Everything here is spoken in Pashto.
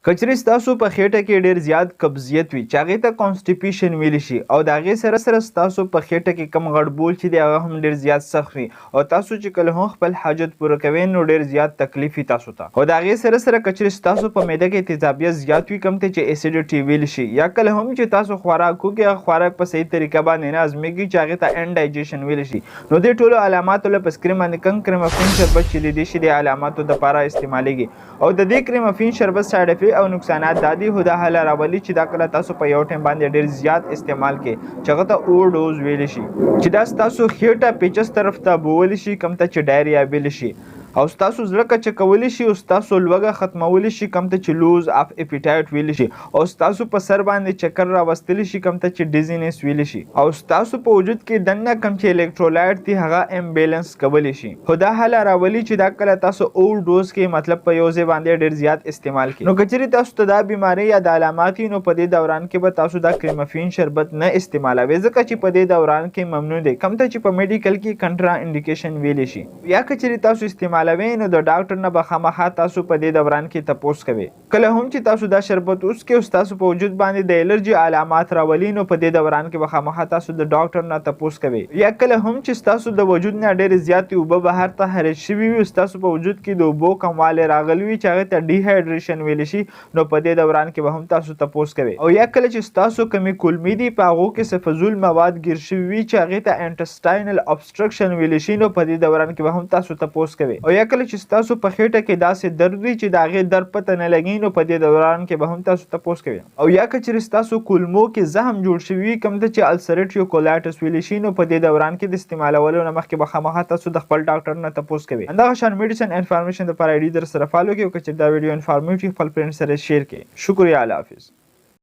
کچری ستاسو په خېټه کې ډیر زیات قبضیت وي چې هغې ته کانسټیپیشن ویلی شي او د هغې سره سره ستاسو په خېټه کې کم غړبول چې دی هغه هم ډیر زیات سخت وي او تاسو چې کله هم خپل حاجت پوره کوئ نو ډیر زیات تکلیف وي تاسو ته او د هغې سره سره کچری ستاسو په معده کې تیزابیت زیات وي کوم ته چې اسیډیټي ویلی شي یا کله هم چې تاسو خوراک وکړئ هغه خوراک په صحیح طریقه باندې نه هضمېږي چې هغې ته انډایجیشن ویلی شي نو دې ټولو علاماتو له په سکرین باندې کوم کرمافین شربت چې د دې شي د علاماتو دپاره استعمالیږي او د دې کرمافین شربت سایډ افیکټ او نقصانات دا دي خو دا حل راولي چې دا کله تاسو په یو ټایم باندې ډیر زیات استعمال کې چې هغه ته اوور ډوز ویلی شي چې دا ستاسو خېټه پیچس طرف ته بوولی شي کوم ته چې ډایریا ویلی شي او ستاسو زړه کچه کولی شي او ستاسو لوږه ختمولی شي کوم ته چې لوز اف اپیټایټ ویلی شي او ستاسو په سر باندې چکر راوستلی شي کوم ته چې ډیزینس ویلی شي او ستاسو په وجود کې دننه کوم چې الکترولایټ دي هغه امبیلنس کولی شي خو دا حل راولي چې دا کله تاسو اوور ډوز کې مطلب په یو ځای باندې ډیر زیات استعمال کړئ نو که چیرې تاسو ته دا بیماری یا د علامات وي نو په دې دوران کې به تاسو دا کرمافین شربت نه استعمالوئ ځکه چې په دې دوران کې ممنوع دی کوم ته چې په میډیکل کې کنټرا انډیکیشن ویلی شي یا که چیرې تاسو استعمالوئ نو د ډاکټر نه به خامخا تاسو په دې دوران کې تپوس کوئ کله هم چې تاسو دا شربت وڅښئ او ستاسو په وجود باندې د الرجي علامات راولي نو په دې دوران کې به خامخا تاسو د ډاکټر نه تپوس کوئ یا کله هم چې ستاسو د وجود نه ډېرې زیاتې اوبه بهر ته خارج شوي وي ستاسو په وجود کې د اوبو کموالی راغلی وي چې هغې ته ډیهایډریشن ویلی شي نو په دې دوران کې به هم تاسو تپوس کوئ او یا کله چې ستاسو کمې کولمې دي په هغو کې څه فضول مواد ګیر شوي وي چې هغې ته انټسټاینل ابسټرکشن ویلی شي نو په دې دوران کې به هم تاسو تپوس کوئ او یا کله چې ستاسو په خېټه کې داسې درد وي چې د هغې درد پته نه لګي نو په دې دوران کې به هم تاسو تپوس کوئ او یا که چیرې ستاسو کولمو کې زخم جوړ شوي وي کوم ته چې السریټیو کولایټس ویلی شي نو په دې دوران کې د استعمالولو نه مخکې به خامخا تاسو د خپل ډاکټر نه تپوس کوئ همدغه شان میډیسن انفارمیشن دپاره آی ډي در سره فالو کړئ او که چیرې دا ویډیو انفارمیټیو خپل فرینډ سره شیر کړئ شکریه الله حافظ